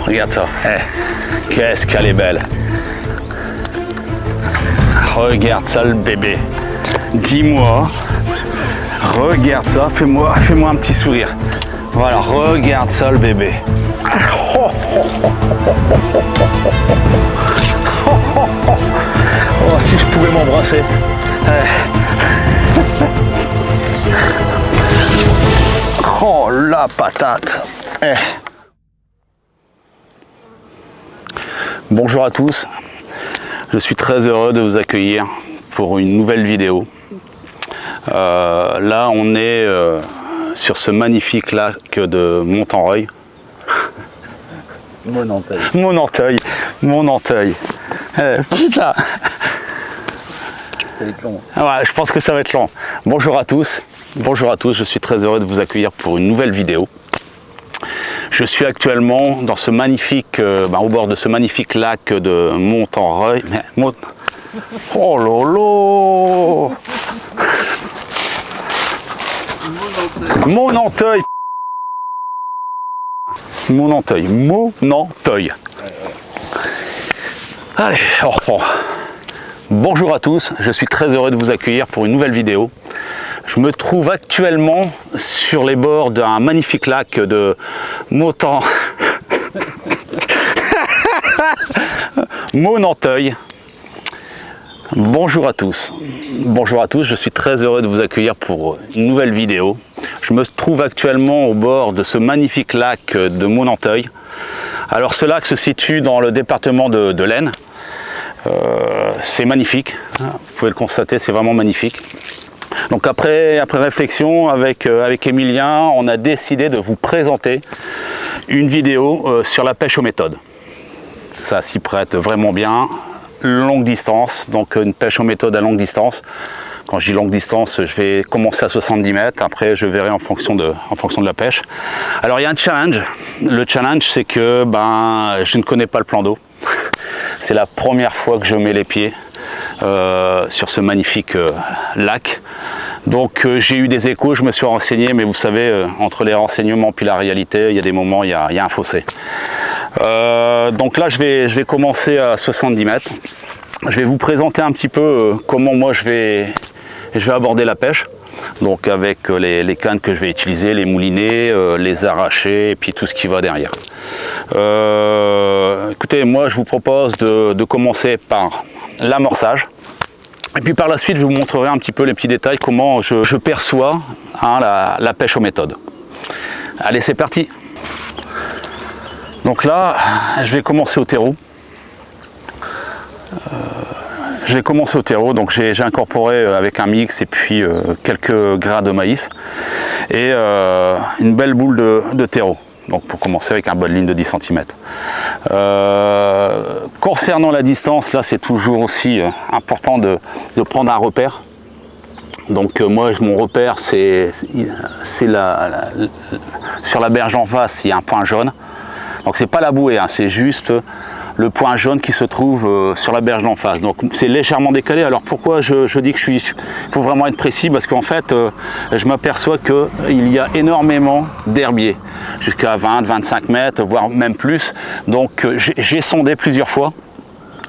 Regarde ça. Qu'est-ce qu'elle est belle. Regarde ça le bébé. Dis-moi. Regarde ça. Fais-moi un petit sourire. Voilà, regarde ça le bébé. Oh, si je pouvais m'embrasser. Oh la patate. Bonjour à tous. Je suis très heureux de vous accueillir pour une nouvelle vidéo. Là, on est sur ce magnifique lac de Montanreuil. Mon Anteuil. Putain. Ça va être long. Ouais, je pense que ça va être long. Bonjour à tous, je suis très heureux de vous accueillir pour une nouvelle vidéo. Je suis actuellement dans ce magnifique, au bord de ce magnifique lac de Montanreuil. Oh lolo. Mon Anteuil. Allez, on reprend. Bonjour à tous, je suis très heureux de vous accueillir pour une nouvelle vidéo. Je me trouve actuellement sur les bords d'un magnifique lac de Monanteuil. Bonjour à tous, je suis très heureux de vous accueillir pour une nouvelle vidéo. Je me trouve actuellement au bord de ce magnifique lac de Monanteuil. Alors ce lac se situe dans le département de l'Aisne. C'est magnifique, vous pouvez le constater, c'est vraiment magnifique. Donc après réflexion avec Emilien, on a décidé de vous présenter une vidéo sur la pêche aux méthodes. Ça s'y prête vraiment bien, longue distance, donc une pêche aux méthodes à longue distance. Quand je dis longue distance, je vais commencer à 70 mètres, après je verrai en fonction de la pêche. Alors il y a un challenge, le challenge c'est que je ne connais pas le plan d'eau. C'est la première fois que je mets les pieds sur ce magnifique lac. Donc j'ai eu des échos, je me suis renseigné, mais vous savez, entre les renseignements et la réalité, il y a des moments, il y a un fossé. Donc là, je vais commencer à 70 mètres. Je vais vous présenter un petit peu comment moi je vais aborder la pêche. Donc avec les cannes que je vais utiliser, les moulinets, les arrachés et puis tout ce qui va derrière. Écoutez, moi je vous propose de commencer par l'amorçage. Et puis par la suite, je vous montrerai un petit peu les petits détails, comment je perçois la pêche aux méthodes. Allez, c'est parti. Donc là, je vais commencer au terreau. Donc j'ai incorporé avec un mix et puis quelques grains de maïs et une belle boule de terreau. Donc pour commencer avec un bas de ligne de 10 cm. Concernant la distance, là c'est toujours aussi important de prendre un repère. Donc moi mon repère c'est sur la berge en face, il y a un point jaune. Donc c'est pas la bouée, c'est juste le point jaune qui se trouve sur la berge d'en face. Donc c'est légèrement décalé. Alors pourquoi je dis que il faut vraiment être précis, parce qu'en fait je m'aperçois qu'il y a énormément d'herbiers, jusqu'à 20-25 mètres, voire même plus. Donc j'ai sondé plusieurs fois.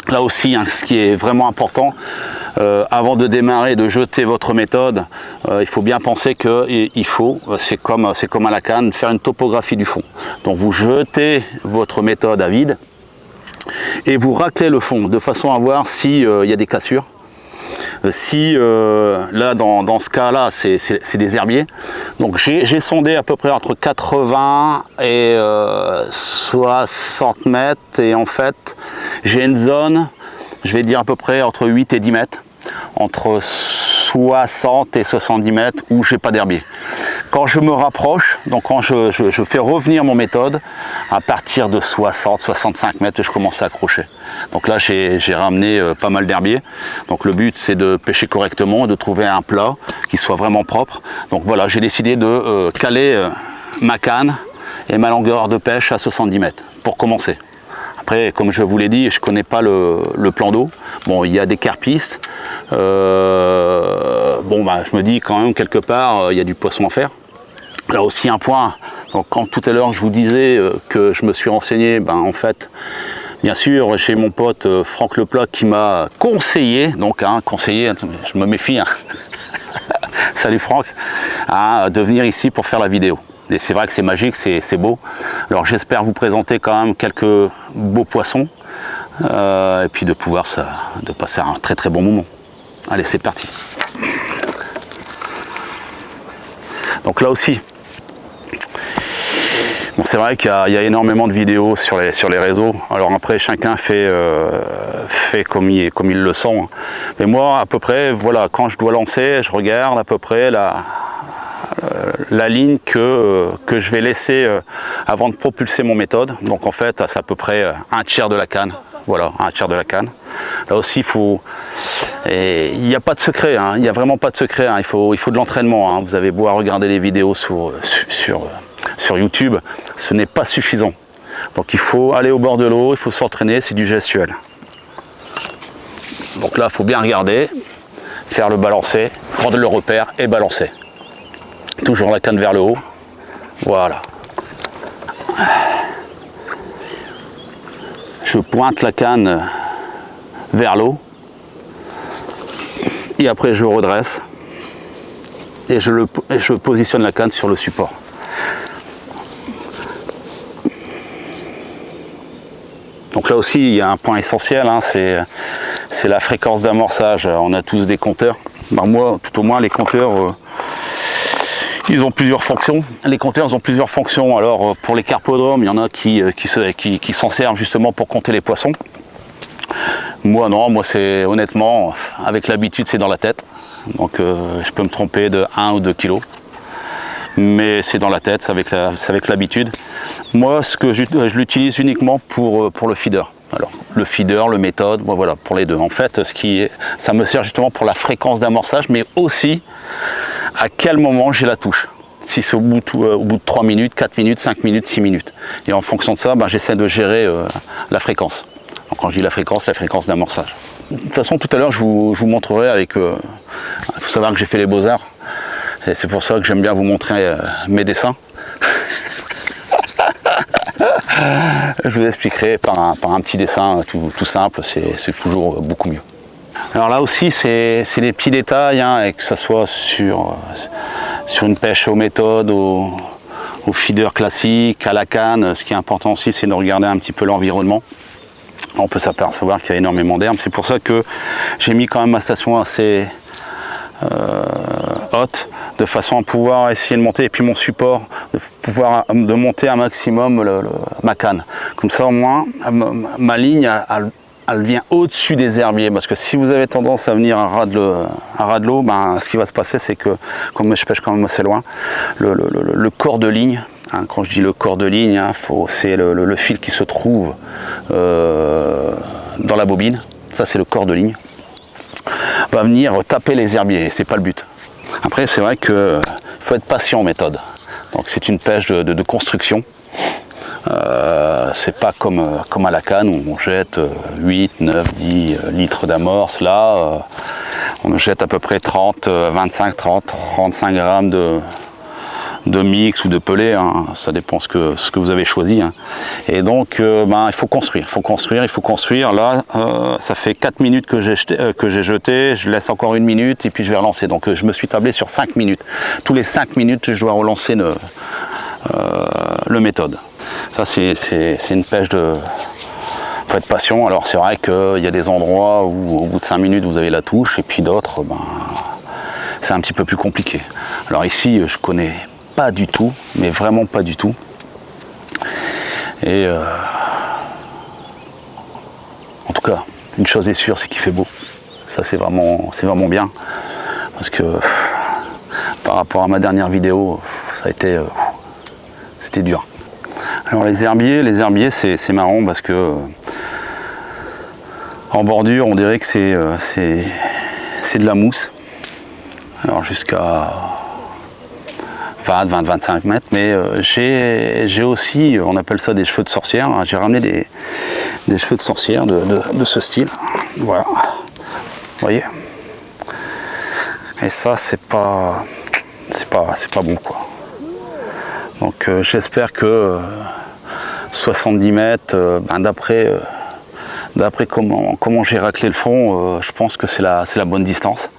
Là aussi, ce qui est vraiment important, avant de démarrer, de jeter votre méthode, il faut bien penser qu'il faut, c'est comme à la canne, faire une topographie du fond. Donc vous jetez votre méthode à vide, et vous raclez le fond de façon à voir s'il y a des cassures. Si là dans ce cas là c'est des herbiers, donc j'ai sondé à peu près entre 80 et 60 mètres, et en fait j'ai une zone, je vais dire à peu près entre 8 et 10 mètres, entre 60 et 70 mètres où j'ai pas d'herbier. Quand je me rapproche, donc quand je fais revenir mon méthode, à partir de 60-65 mètres, je commence à accrocher. Donc là, j'ai ramené pas mal d'herbiers. Donc le but, c'est de pêcher correctement, de trouver un plat qui soit vraiment propre. Donc voilà, j'ai décidé de caler ma canne et ma longueur de pêche à 70 mètres pour commencer. Après, comme je vous l'ai dit, je ne connais pas le plan d'eau. Bon, il y a des carpistes. Je me dis quand même quelque part, il y a du poisson à faire. Là aussi un point Donc quand tout à l'heure je vous disais que je me suis renseigné, ben, en fait, bien sûr, chez mon pote Franck Leplat qui m'a conseillé, donc conseillé, je me méfie, salut Franck, de venir ici pour faire la vidéo. Et c'est vrai que c'est magique, c'est beau. Alors j'espère vous présenter quand même quelques beaux poissons et puis de passer un très très bon moment. Allez, c'est parti. Donc là aussi, bon, c'est vrai qu'il y a énormément de vidéos sur les réseaux. Alors après, chacun fait comme il le sent. Mais moi, à peu près, voilà, quand je dois lancer, je regarde à peu près la ligne que je vais laisser avant de propulser mon méthode. Donc en fait, c'est à peu près un tiers de la canne. Voilà, un tiers de la canne. Là aussi, il n'y a pas de secret, il n'y a vraiment pas de secret. Il faut de l'entraînement. Vous avez beau à regarder les vidéos sur YouTube, ce n'est pas suffisant. Donc il faut aller au bord de l'eau, il faut s'entraîner, c'est du gestuel. Donc là, il faut bien regarder, faire le balancer, prendre le repère et balancer. Toujours la canne vers le haut. Voilà. Je pointe la canne vers l'eau. Et après, je redresse. Et je positionne la canne sur le support. Donc là aussi, il y a un point essentiel, c'est la fréquence d'amorçage. On a tous des compteurs. Ben moi, tout au moins, les compteurs... ils ont plusieurs fonctions. Les compteurs ont plusieurs fonctions. Alors pour les carpodromes, il y en a qui s'en servent justement pour compter les poissons. Moi non, moi c'est honnêtement, avec l'habitude c'est dans la tête. Donc je peux me tromper de 1 ou 2 kilos. Mais c'est dans la tête, c'est avec l'habitude. Moi je l'utilise uniquement pour le feeder. Alors le feeder, le méthode, voilà, pour les deux. En fait, ça me sert justement pour la fréquence d'amorçage, mais aussi à quel moment j'ai la touche. Si c'est au bout de 3 minutes, 4 minutes, 5 minutes, 6 minutes. Et en fonction de ça, j'essaie de gérer la fréquence. Donc quand je dis la fréquence d'amorçage. De toute façon, tout à l'heure, je vous montrerai avec... il faut savoir que j'ai fait les beaux-arts. Et c'est pour ça que j'aime bien vous montrer mes dessins. Je vous expliquerai par un petit dessin tout simple, c'est toujours beaucoup mieux. Alors là aussi, c'est des petits détails, et que ce soit sur une pêche aux méthodes, au feeder classique, à la canne. Ce qui est important aussi, c'est de regarder un petit peu l'environnement. On peut s'apercevoir qu'il y a énormément d'herbes. C'est pour ça que j'ai mis quand même ma station assez haute, de façon à pouvoir essayer de monter, et puis mon support, de monter un maximum ma canne. Comme ça, au moins, ma ligne, elle vient au-dessus des herbiers, parce que si vous avez tendance à venir à ras de l'eau, ce qui va se passer, c'est que, comme je pêche quand même assez loin, le corps de ligne, quand je dis le corps de ligne, c'est le fil qui se trouve dans la bobine, ça c'est le corps de ligne, va venir taper les herbiers, et c'est pas le but. Après, c'est vrai qu'il faut être patient en méthode, donc c'est une pêche de construction. C'est pas comme à la canne où on jette 8, 9, 10 litres d'amorce. Là, on jette à peu près 25, 30, 35 grammes de mix ou de pelé, ça dépend ce que vous avez choisi. Et donc, il faut construire. Là, ça fait 4 minutes que j'ai jeté, je laisse encore 1 minute et puis je vais relancer. Donc, je me suis tablé sur 5 minutes. Tous les 5 minutes, je dois relancer le méthode. Ça, c'est une pêche de... faut être patient. Alors c'est vrai qu'il y a des endroits où au bout de 5 minutes vous avez la touche, et puis d'autres, c'est un petit peu plus compliqué. Alors ici, je connais pas du tout, mais vraiment pas du tout. Et en tout cas, une chose est sûre, c'est qu'il fait beau. Ça, c'est vraiment bien, parce que par rapport à ma dernière vidéo, ça a été... c'était dur. Alors les herbiers, c'est marrant parce que en bordure, on dirait que c'est de la mousse. Alors jusqu'à 20-25 mètres, mais j'ai aussi, on appelle ça des cheveux de sorcière. J'ai ramené des cheveux de sorcière de ce style. Voilà. Vous voyez. Et ça, c'est pas bon, quoi. Donc j'espère que 70 mètres, d'après comment j'ai raclé le fond, je pense que c'est la bonne distance.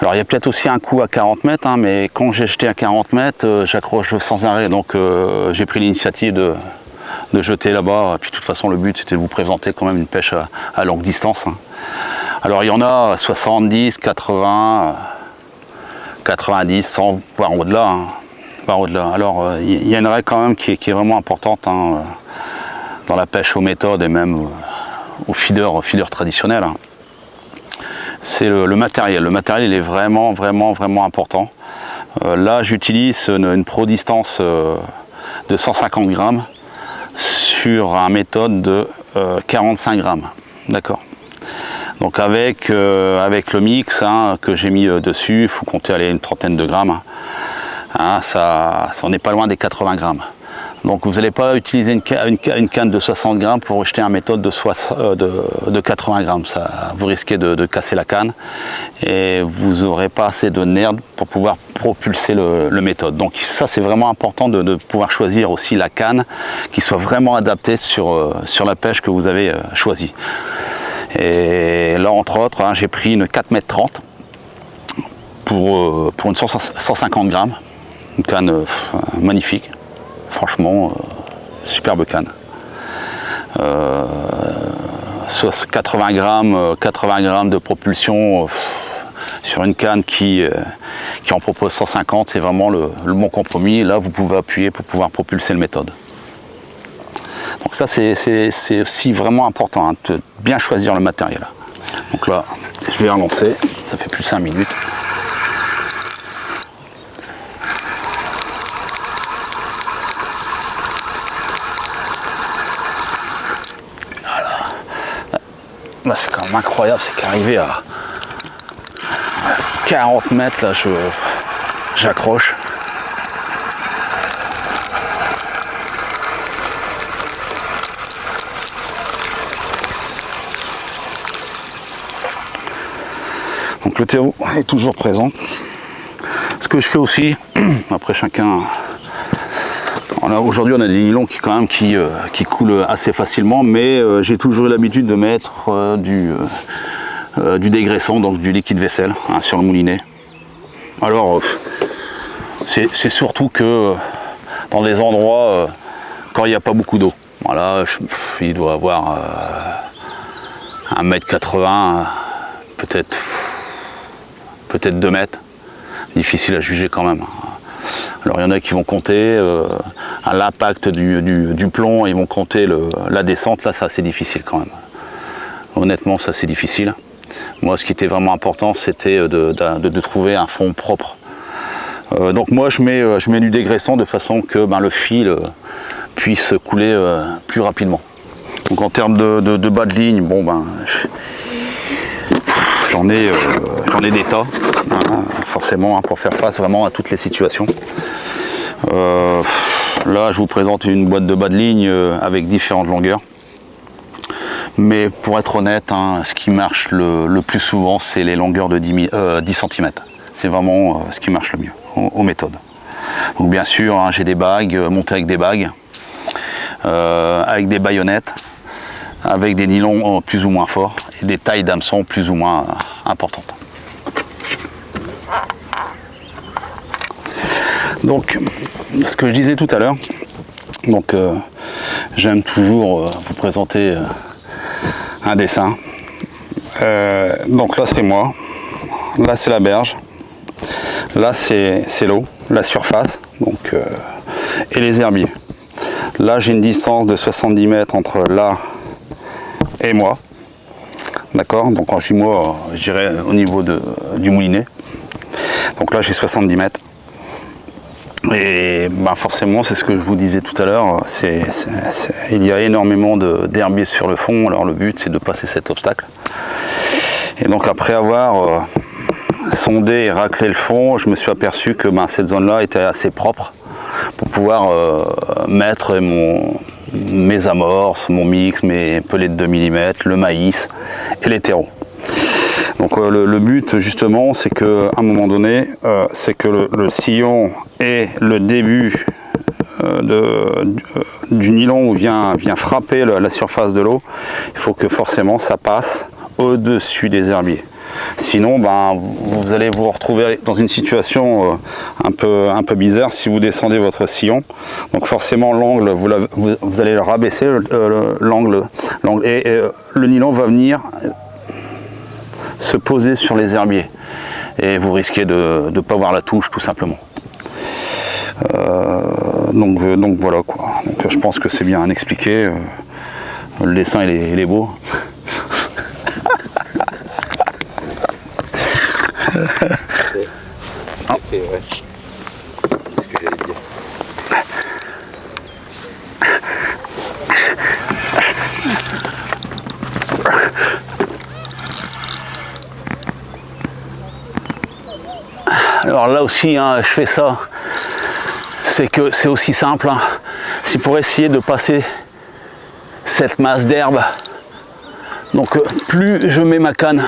Alors il y a peut-être aussi un coup à 40 mètres, hein, mais quand j'ai jeté à 40 mètres, j'accroche sans arrêt. Donc j'ai pris l'initiative de jeter là-bas. Et puis de toute façon, le but c'était de vous présenter quand même une pêche à longue distance. Hein. Alors il y en a 70, 80, 90, 100, voire au-delà. Hein, voire au-delà. Alors il y a une règle quand même qui est vraiment importante hein, dans la pêche aux méthodes et même aux feeders traditionnels. Hein. C'est le matériel. Le matériel il est vraiment important. Là j'utilise une pro distance de 150 grammes sur une méthode de 45 grammes. D'accord. Donc avec le mix hein, que j'ai mis dessus, il faut compter aller une trentaine de grammes. Hein, on n'est pas loin des 80 grammes. Donc vous n'allez pas utiliser une canne de 60 grammes pour jeter une méthode de 80 grammes. Ça, vous risquez de casser la canne et vous n'aurez pas assez de nerfs pour pouvoir propulser le méthode. Donc ça c'est vraiment important de pouvoir choisir aussi la canne qui soit vraiment adaptée sur la pêche que vous avez choisie. Et là entre autres, hein, j'ai pris une 4,30 m pour une 150 grammes, une canne magnifique. Franchement, superbe canne. 80 grammes de propulsion sur une canne qui en propose 150, c'est vraiment le bon compromis. Là, vous pouvez appuyer pour pouvoir propulser le méthode. Donc ça, c'est aussi vraiment important, hein, de bien choisir le matériel. Donc là, je vais relancer, ça fait plus de 5 minutes. Là, c'est quand même incroyable, c'est qu'arrivé à 40 mètres, là, j'accroche. Donc le terreau est toujours présent. Ce que je fais aussi, après chacun... Aujourd'hui on a des nylons qui coulent assez facilement, mais j'ai toujours eu l'habitude de mettre du dégraissant, donc du liquide vaisselle hein, sur le moulinet. Alors c'est surtout que dans des endroits quand il n'y a pas beaucoup d'eau. Voilà, il doit avoir 1,80 m, peut-être 2 mètres. Difficile à juger quand même. Alors il y en a qui vont compter à l'impact du plomb, ils vont compter la descente, là ça c'est difficile quand même. Honnêtement ça c'est difficile. Moi ce qui était vraiment important c'était de trouver un fond propre. Donc moi je mets du dégraissant de façon que le fil puisse couler plus rapidement. Donc en termes de bas de ligne, bon j'en ai des tas, hein, forcément, hein, pour faire face vraiment à toutes les situations. Là, je vous présente une boîte de bas de ligne avec différentes longueurs. Mais pour être honnête, hein, ce qui marche le plus souvent, c'est les longueurs de 10 cm. C'est vraiment ce qui marche le mieux aux méthodes. Donc bien sûr, hein, j'ai des bagues, montées avec des bagues, avec des baïonnettes, avec des nylons plus ou moins forts et des tailles d'hameçon plus ou moins importantes. Donc, ce que je disais tout à l'heure, donc j'aime toujours vous présenter un dessin. Donc là c'est moi, là c'est la berge, là c'est l'eau, la surface, donc et les herbiers. Là j'ai une distance de 70 mètres entre là et moi. D'accord, donc quand je dis moi, je dirais au niveau du moulinet. Donc là j'ai 70 mètres. Et forcément, c'est ce que je vous disais tout à l'heure, il y a énormément d'herbiers sur le fond, alors le but c'est de passer cet obstacle. Et donc après avoir sondé et raclé le fond, je me suis aperçu que cette zone-là était assez propre pour pouvoir mettre mes amorces, mon mix, mes pelets de 2 mm, le maïs et les terreaux. Donc le but justement, c'est qu'à un moment donné, c'est que le sillon ait le début du nylon où vient frapper la surface de l'eau. Il faut que forcément ça passe au-dessus des herbiers. Sinon, vous allez vous retrouver dans une situation un peu bizarre si vous descendez votre sillon. Donc forcément, l'angle, vous allez le rabaisser, l'angle, et le nylon va venir se poser sur les herbiers. Et vous risquez de ne pas voir la touche, tout simplement. Donc voilà quoi. Donc, je pense que c'est bien expliqué. Le dessin, il est beau. Ouais. C'est ce que j'allais dire. Alors là aussi, je fais ça. C'est que c'est aussi simple. C'est pour essayer de passer cette masse d'herbe. Donc plus je mets ma canne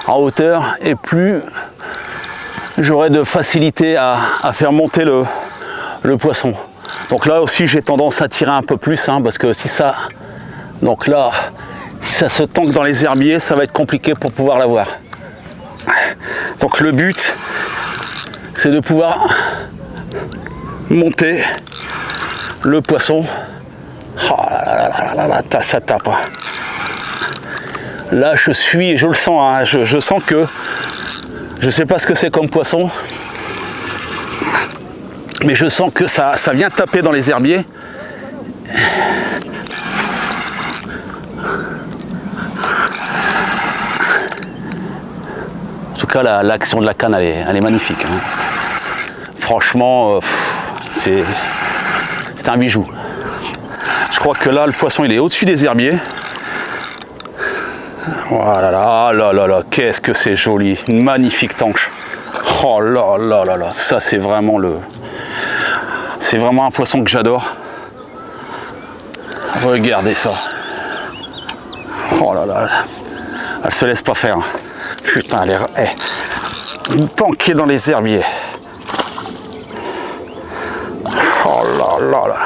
en hauteur et plus j'aurai de facilité à faire monter le poisson. Donc là aussi j'ai tendance à tirer un peu plus parce que si ça se tanque dans les herbiers, ça va être compliqué pour pouvoir l'avoir. Donc le but c'est de pouvoir monter le poisson. Oh là là, ça tape. Là je le sens, je sens que je sais pas ce que c'est comme poisson, mais je sens que ça vient taper dans les herbiers. En tout cas l'action de la canne elle est magnifique. Franchement c'est un bijou. Je crois que là le poisson il est au-dessus des herbiers. Voilà, là, qu'est-ce que c'est joli, une magnifique tanche. Oh là là là là, ça c'est vraiment un poisson que j'adore. Regardez ça. Oh là là, elle se laisse pas faire. Putain, elle est tankée dans les herbiers. Oh là là là.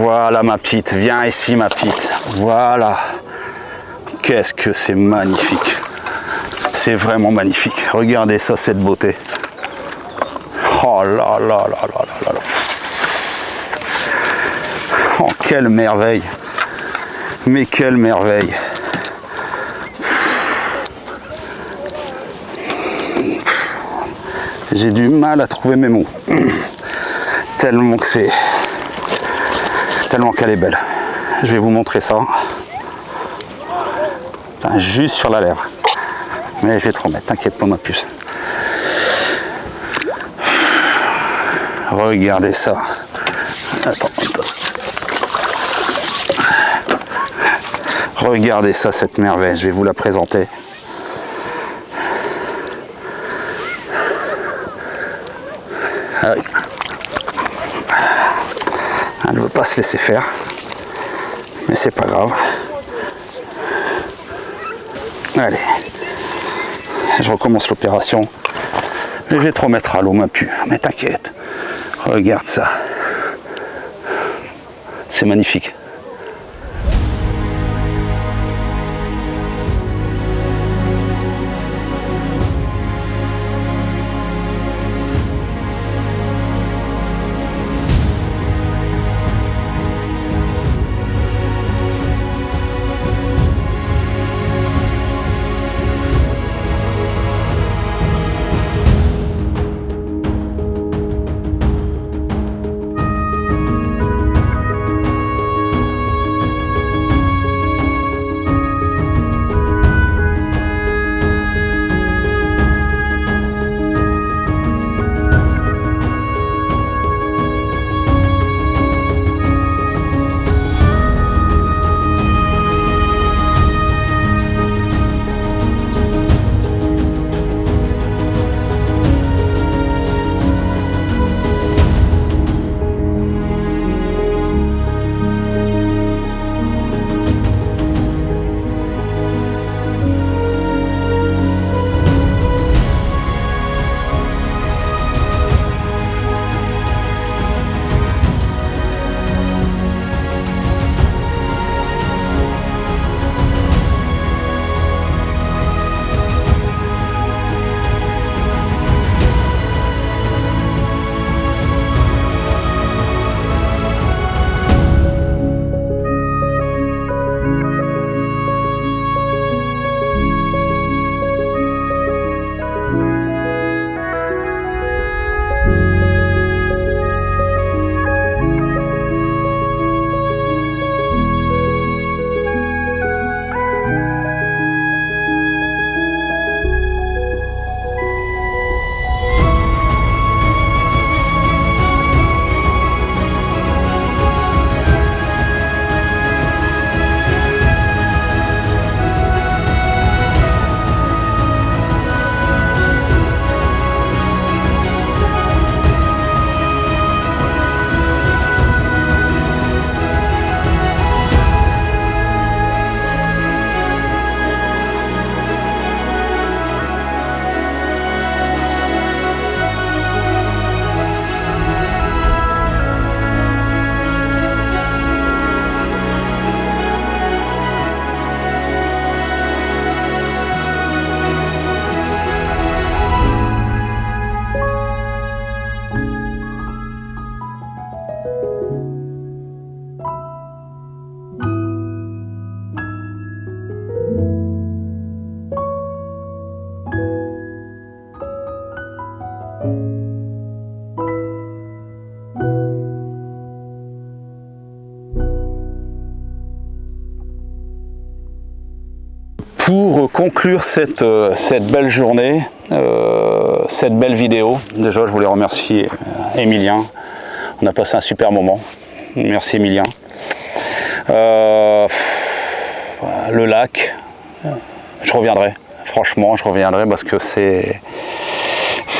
Voilà ma petite, viens ici ma petite, voilà. Qu'est-ce que c'est magnifique. C'est vraiment magnifique. Regardez ça, cette beauté. Oh là là là là là là. Oh, quelle merveille. Mais quelle merveille. J'ai du mal à trouver mes mots. Tellement qu'elle est belle. Je vais vous montrer ça. Putain, juste sur la lèvre. Mais je vais te remettre, t'inquiète pas ma puce. Regardez ça. Attends. Regardez ça, cette merveille. Je vais vous la présenter. Ah oui. Elle ne veut pas se laisser faire, mais c'est pas grave. Allez, je recommence l'opération. Je vais te remettre à l'eau, ma pu. Mais t'inquiète, regarde ça. C'est magnifique. Pour conclure cette belle journée, cette belle vidéo, déjà je voulais remercier Emilien. On a passé un super moment. Merci Emilien. Le lac, je reviendrai. Franchement, je reviendrai parce que c'est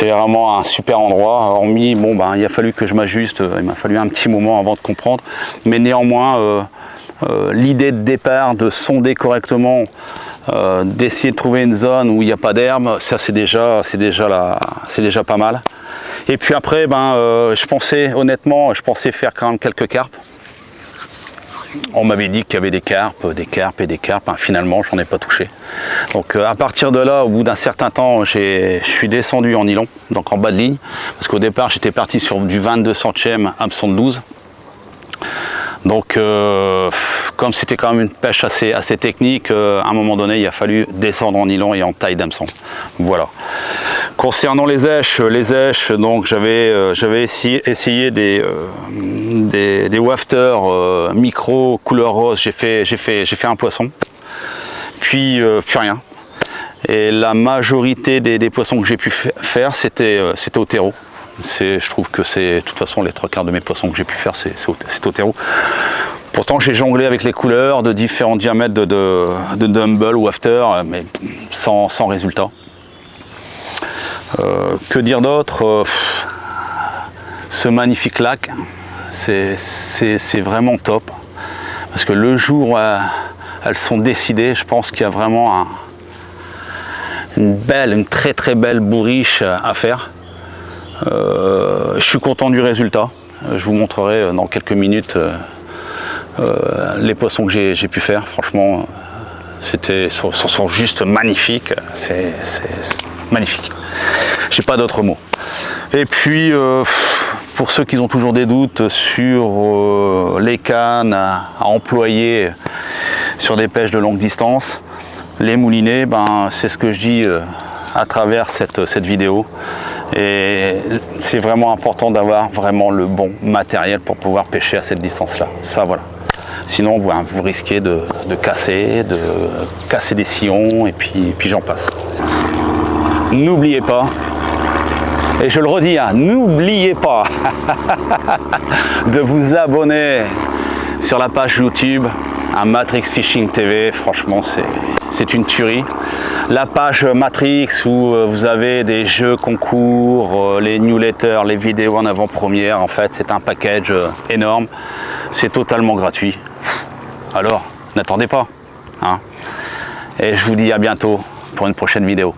vraiment un super endroit. Hormis, bon, ben, il a fallu que je m'ajuste. Il m'a fallu un petit moment avant de comprendre. Mais néanmoins, l'idée de départ, de sonder correctement, d'essayer de trouver une zone où il n'y a pas d'herbe, ça c'est déjà pas mal. Et puis après, je pensais faire quand même quelques carpes. On m'avait dit qu'il y avait des carpes. Finalement, j'en ai pas touché. Donc à partir de là, au bout d'un certain temps, je suis descendu en nylon, donc en bas de ligne, parce qu'au départ, j'étais parti sur du 22 centièmes hameçon de 12. Donc comme c'était quand même une pêche assez technique, à un moment donné il a fallu descendre en nylon et en taille d'hameçon. Voilà. Concernant les èches, donc j'avais essayé des wafters micro couleur rose. J'ai fait un poisson, puis rien. Et la majorité des poissons que j'ai pu faire, c'était au terreau. Je trouve que de toute façon les 3/4 de mes poissons que j'ai pu faire, c'est au terreau. Pourtant j'ai jonglé avec les couleurs de différents diamètres de dumble ou after, mais sans résultat. Que dire d'autre? Ce magnifique lac, c'est vraiment top. Parce que le jour où elles sont décidées, je pense qu'il y a vraiment une très très belle bourriche à faire. Je suis content du résultat. Je vous montrerai dans quelques minutes les poissons que j'ai pu faire. Franchement, sont juste magnifiques. C'est magnifique. J'ai pas d'autres mots. Et puis, pour ceux qui ont toujours des doutes sur les cannes à employer sur des pêches de longue distance, les moulinets, c'est ce que je dis à travers cette vidéo. Et c'est vraiment important d'avoir vraiment le bon matériel pour pouvoir pêcher à cette distance-là. Ça, voilà. Sinon, vous risquez de casser des sillons et puis j'en passe. N'oubliez pas, et je le redis, n'oubliez pas de vous abonner sur la page YouTube à Matrix Fishing TV. Franchement, c'est une tuerie. La page Matrix où vous avez des jeux concours, les newsletters, les vidéos en avant-première, en fait c'est un package énorme, c'est totalement gratuit. Alors n'attendez pas. Et je vous dis à bientôt pour une prochaine vidéo.